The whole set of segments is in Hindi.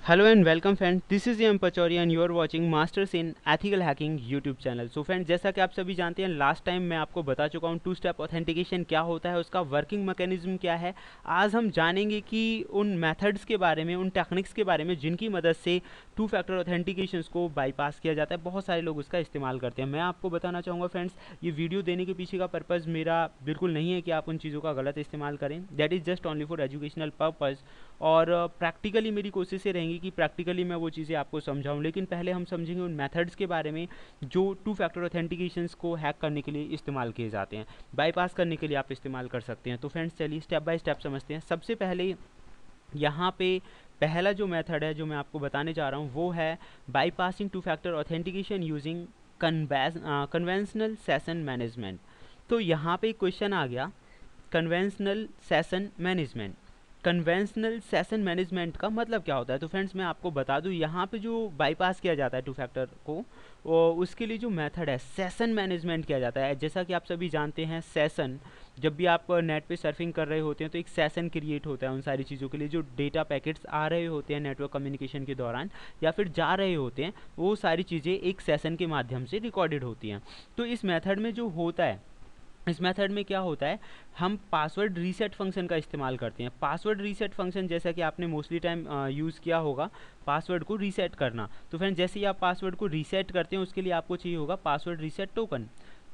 Hello and welcome friend, this is M Pachauri and you are watching masters in ethical hacking YouTube channel. So friend, जैसा कि आप सभी जानते हैं, लास्ट टाइम मैं आपको बता चुका हूँ टू स्टेप ऑथेंटिकेशन क्या होता है, उसका वर्किंग मैकेनिज्म क्या है। आज हम जानेंगे कि उन मेथड्स के बारे में, उन टेक्निक्स के बारे में जिनकी मदद से टू फैक्टर ऑथेंटिकेशन को बाईपास किया जाता है। बहुत सारे लोग उसका इस्तेमाल करते हैं। मैं आपको बताना चाहूँगा फ्रेंड्स, ये वीडियो देने के पीछे का पर्पज़ मेरा बिल्कुल नहीं है कि आप उन चीज़ों का गलत इस्तेमाल करें। That is just only for educational purpose. और प्रैक्टिकली मेरी कोशिशें रहेंगी कि प्रैक्टिकली मैं वो चीज़ें आपको समझाऊं। लेकिन पहले हम समझेंगे उन मेथड्स के बारे में जो टू फैक्टर ऑथेंटिकेशंस को हैक करने के लिए इस्तेमाल किए जाते हैं, बाईपास करने के लिए आप इस्तेमाल कर सकते हैं। तो फ्रेंड्स, चलिए स्टेप बाय स्टेप समझते हैं। सबसे पहले यहाँ पे पहला जो मेथड है जो मैं आपको बताने जा रहा हूँ वो है bypassing to factor authentication using conventional session management. तो यहाँ पे एक क्वेश्चन आ गया, conventional session management. Conventional session management का मतलब क्या होता है? तो फ्रेंड्स, मैं आपको बता दूं, यहाँ पे जो बाईपास किया जाता है टू फैक्टर को, उसके लिए जो मेथड है सेशन मैनेजमेंट किया जाता है। जैसा कि आप सभी जानते हैं, सेशन, जब भी आप नेट पे सर्फिंग कर रहे होते हैं तो एक सेशन क्रिएट होता है उन सारी चीज़ों के लिए। जो डेटा पैकेट्स आ रहे होते हैं नेटवर्क कम्युनिकेशन के दौरान या फिर जा रहे होते हैं, वो सारी चीज़ें एक सेशन के माध्यम से रिकॉर्डेड होती हैं। तो इस मेथड में जो होता है, इस मेथड में क्या होता है, हम पासवर्ड रीसेट फंक्शन का इस्तेमाल करते हैं। पासवर्ड रीसेट फंक्शन, जैसा कि आपने मोस्टली टाइम यूज़ किया होगा, पासवर्ड को रीसेट करना। तो फ्रेंड, जैसे ही आप पासवर्ड को रीसेट करते हैं उसके लिए आपको चाहिए होगा पासवर्ड रीसेट टोकन।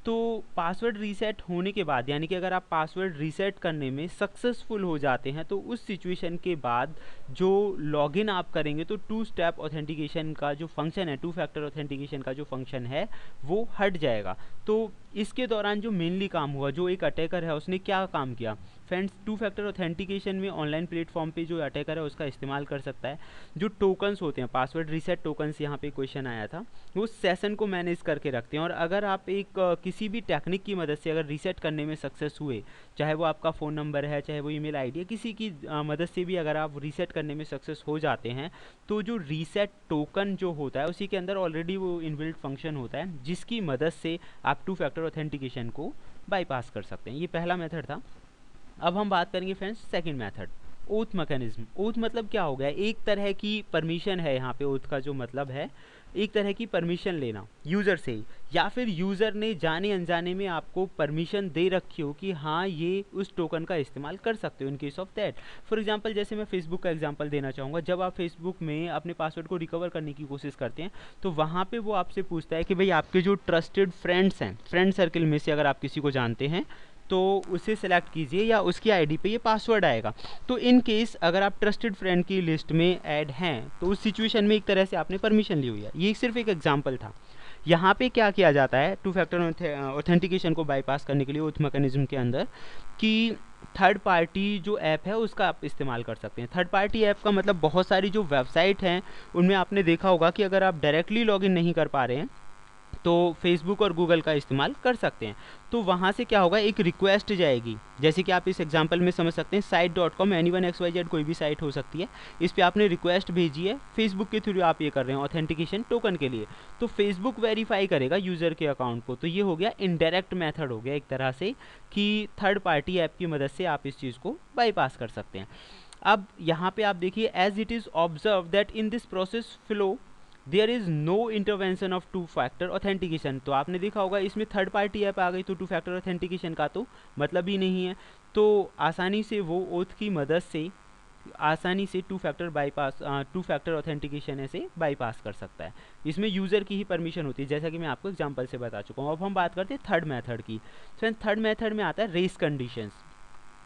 तो पासवर्ड रीसेट होने के बाद, यानी कि अगर आप पासवर्ड रीसेट करने में सक्सेसफुल हो जाते हैं, तो उस सिचुएशन के बाद जो लॉगिन आप करेंगे तो टू स्टेप ऑथेंटिकेशन का जो फंक्शन है, टू फैक्टर ऑथेंटिकेशन का जो फंक्शन है, वो हट जाएगा। तो इसके दौरान जो मेनली काम हुआ, जो एक अटैकर है उसने क्या काम किया फ्रेंड्स, टू फैक्टर ऑथेंटिकेशन में ऑनलाइन प्लेटफॉर्म पे जो अटैकर है उसका इस्तेमाल कर सकता है। जो टोकन्स होते हैं, पासवर्ड रीसेट टोकन्स, यहाँ पे क्वेश्चन आया था, वो सेशन को मैनेज करके रखते हैं। और अगर आप एक किसी भी टेक्निक की मदद से अगर रीसेट करने में सक्सेस हुए, चाहे वो आपका फ़ोन नंबर है, चाहे वो ईमेल आईडी है, किसी की मदद से भी अगर आप रीसेट करने में सक्सेस हो जाते हैं, तो जो रीसेट टोकन जो होता है उसी के अंदर ऑलरेडी वो इनबिल्ट फंक्शन होता है जिसकी मदद से आप टू फैक्टर ऑथेंटिकेशन को बाईपास कर सकते हैं। ये पहला मेथड था। अब हम बात करेंगे friends second method, oath mechanism. Oath मतलब क्या हो गया? एक तरह की परमिशन है। यहाँ पे ओथ का जो मतलब है, एक तरह की परमिशन लेना यूज़र से, या फिर यूज़र ने जाने अनजाने में आपको परमिशन दे रखी हो कि हाँ, ये उस टोकन का इस्तेमाल कर सकते हो in case of that. For example, जैसे मैं फेसबुक का एग्जांपल देना चाहूँगा। जब आप फेसबुक में अपने पासवर्ड को रिकवर करने की कोशिश करते हैं तो वहाँ पे वो आपसे पूछता है कि भाई, आपके जो ट्रस्टेड फ्रेंड्स हैं, फ्रेंड सर्कल में से अगर आप किसी को जानते हैं तो उसे सेलेक्ट कीजिए या उसकी आईडी पे ये पासवर्ड आएगा। तो इन केस अगर आप ट्रस्टेड फ्रेंड की लिस्ट में ऐड हैं तो उस सिचुएशन में एक तरह से आपने परमिशन ली हुई है। ये सिर्फ एक एग्जांपल था। यहाँ पे क्या किया जाता है टू फैक्टर ऑथेंटिकेशन को बाईपास करने के लिए ओथ मैकेनिज्म के अंदर, कि थर्ड पार्टी जो ऐप है उसका आप इस्तेमाल कर सकते हैं। थर्ड पार्टी ऐप का मतलब, बहुत सारी जो वेबसाइट हैं उनमें आपने देखा होगा कि अगर आप डायरेक्टली लॉगिन नहीं कर पा रहे हैं तो फेसबुक और गूगल का इस्तेमाल कर सकते हैं। तो वहाँ से क्या होगा, एक रिक्वेस्ट जाएगी, जैसे कि आप इस एग्जांपल में समझ सकते हैं, site.com, anyone xyz कोई भी साइट हो सकती है, इस पर आपने रिक्वेस्ट भेजी है, फेसबुक के थ्रू आप ये कर रहे हैं ऑथेंटिकेशन टोकन के लिए, तो फेसबुक वेरीफाई करेगा यूज़र के अकाउंट को। तो ये हो गया इनडायरेक्ट मेथड, हो गया एक तरह से कि थर्ड पार्टी ऐप की मदद से आप इस चीज़ को बाईपास कर सकते हैं। अब यहाँ पे आप देखिए, as it is observe that in this process flow there is no intervention of two factor authentication. तो आपने देखा होगा इसमें थर्ड पार्टी ऐप आ गई तो टू फैक्टर ऑथेंटिकेशन का तो मतलब ही नहीं है। तो आसानी से वो ओथ की मदद से आसानी से टू फैक्टर ऑथेंटिकेशन ऐसे बाईपास कर सकता है। इसमें यूज़र की ही परमिशन होती है, जैसा कि मैं आपको एग्जांपल से बता चुका हूँ। अब हम बात करते हैं थर्ड मेथड की। फ्रेंड, थर्ड मेथड में आता है रेस कंडीशंस।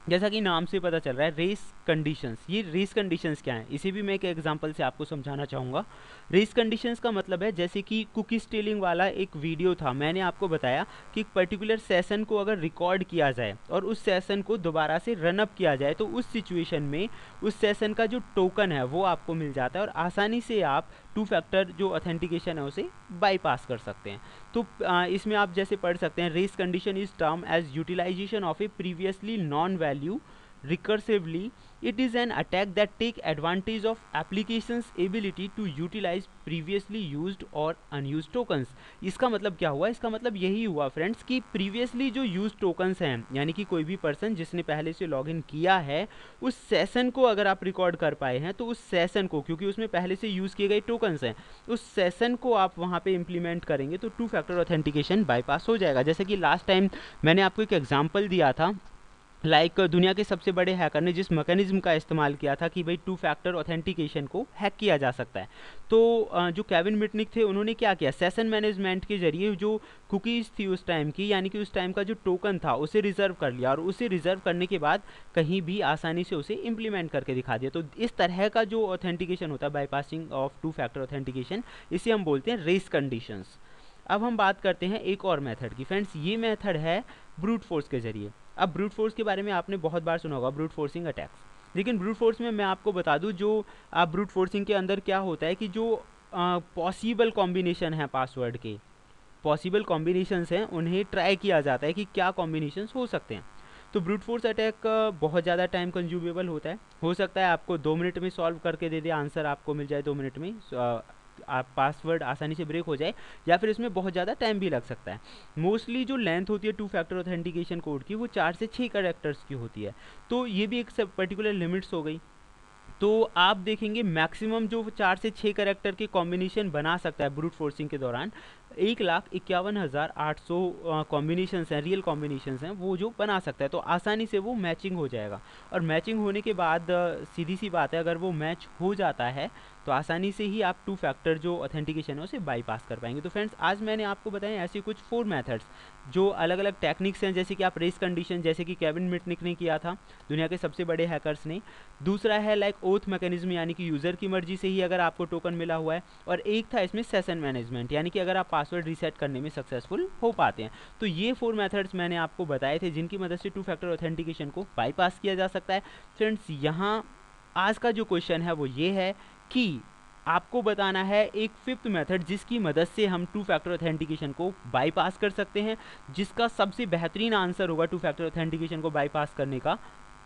जैसा कि नाम से पता चल रहा है, रेस कंडीशंस। ये रेस कंडीशंस क्या है, इसे भी मैं एक एग्जांपल से आपको समझाना चाहूँगा। रेस कंडीशंस का मतलब है, जैसे कि कुकी स्टीलिंग वाला एक वीडियो था, मैंने आपको बताया कि एक पर्टिकुलर सेशन को अगर रिकॉर्ड किया जाए और उस सेशन को दोबारा से रनअप किया जाए तो उस सिचुएशन में उस सेशन का जो टोकन है वो आपको मिल जाता है और आसानी से आप टू फैक्टर जो ऑथेंटिकेशन है उसे बाईपास कर सकते हैं। तो इसमें आप जैसे पढ़ सकते हैं, race condition is term as utilization of a previously known value recursively it is an attack that take advantage of applications ability to utilize previously used और अनयूज्ड टोकन्स। इसका मतलब क्या हुआ, इसका मतलब यही हुआ फ्रेंड्स कि प्रीवियसली जो यूज टोकन्स हैं, यानी कि कोई भी पर्सन जिसने पहले से लॉगिन किया है उस सेशन को अगर आप रिकॉर्ड कर पाए हैं तो उस सेशन को, क्योंकि उसमें पहले से यूज़ किए गए टोकन्स हैं, उस सेशन को आप वहाँ पे इम्प्लीमेंट करेंगे तो टू फैक्टर ऑथेंटिकेशन बाईपास हो जाएगा। जैसे कि लास्ट टाइम मैंने आपको एक एग्जांपल दिया था, दुनिया के सबसे बड़े हैकर ने जिस मैकेनिज्म का इस्तेमाल किया था कि भाई टू फैक्टर ऑथेंटिकेशन को हैक किया जा सकता है। तो जो केविन मिटनिक थे उन्होंने क्या किया, सेशन मैनेजमेंट के जरिए जो कुकीज़ थी उस टाइम की, यानी कि उस टाइम का जो टोकन था उसे रिजर्व कर लिया और उसे रिजर्व करने के बाद कहीं भी आसानी से उसे इम्प्लीमेंट करके दिखा दिया। तो इस तरह का जो ऑथेंटिकेशन होता है bypassing of two factor authentication, इसे हम बोलते हैं रेस कंडीशंस। अब हम बात करते हैं एक और मेथड की फ्रेंड्स, ये मेथड है ब्रूट फोर्स के जरिए। अब ब्रूट फोर्स के बारे में आपने बहुत बार सुना होगा, ब्रूट फोर्सिंग अटैक्स। लेकिन ब्रूट फोर्स में मैं आपको बता दूं, जो ब्रूट फोर्सिंग के अंदर क्या होता है कि जो पॉसिबल कॉम्बिनेशन है पासवर्ड के, पॉसिबल कॉम्बिनेशंस हैं, उन्हें ट्राई किया जाता है कि क्या कॉम्बिनेशंस हो सकते हैं। तो ब्रूट फोर्स अटैक बहुत ज़्यादा टाइम कंज्यूमेबल होता है। हो सकता है आपको 2 मिनट में सॉल्व करके दे दे, आंसर आपको मिल जाए 2 मिनट में, आप पासवर्ड आसानी से ब्रेक हो जाए, या फिर इसमें बहुत ज़्यादा टाइम भी लग सकता है। मोस्टली जो लेंथ होती है टू फैक्टर ऑथेंटिकेशन कोड की वो 4 से 6 कैरेक्टर्स की होती है। तो ये भी एक सब पर्टिकुलर लिमिट्स हो गई। तो आप देखेंगे मैक्सिमम जो 4 से 6 कैरेक्टर के कॉम्बिनेशन बना सकता है ब्रूट फोर्सिंग के दौरान, 1,51,800 कॉम्बिनेशंस हैं, रियल कॉम्बिनेशंस हैं, वो जो बना सकता है। तो आसानी से वो मैचिंग हो जाएगा, और मैचिंग होने के बाद सीधी सी बात है, अगर वो मैच हो जाता है तो आसानी से ही आप टू फैक्टर जो ऑथेंटिकेशन है उसे बाईपास कर पाएंगे। तो फ्रेंड्स आज मैंने आपको बताया ऐसे कुछ 4 मेथड्स जो अलग अलग टेक्निक्स हैं, जैसे कि आप रेस कंडीशन, जैसे कि केविन मिटनिक ने किया था, दुनिया के सबसे बड़े हैकर्स ने। दूसरा है लाइक ओथ मैकेनिज्म, यानी कि यूज़र की मर्जी से ही अगर आपको टोकन मिला हुआ है। और एक था इसमें सेशन मैनेजमेंट, यानी कि अगर आप पासवर्ड रीसेट करने में सक्सेसफुल हो पाते हैं। तो ये 4 मेथड्स मैंने आपको बताए थे जिनकी मदद से टू फैक्टर ऑथेंटिकेशन को बाईपास किया जा सकता है। फ्रेंड्स यहाँ आज का जो क्वेश्चन है वो ये है कि आपको बताना है एक 5th मेथड जिसकी मदद से हम टू फैक्टर ऑथेंटिकेशन को बाईपास कर सकते हैं। जिसका सबसे बेहतरीन आंसर होगा टू फैक्टर ऑथेंटिकेशन को बाईपास करने का,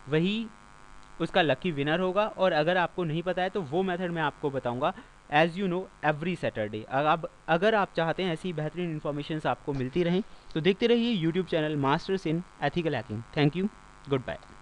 वही उसका लकी विनर होगा। और अगर आपको नहीं पता है तो वो मेथड मैं आपको बताऊंगा as you know every Saturday. अगर आप चाहते हैं ऐसी बेहतरीन इन्फॉर्मेशन आपको मिलती रहें तो देखते रहिए YouTube channel masters in ethical hacking. Thank you, good bye.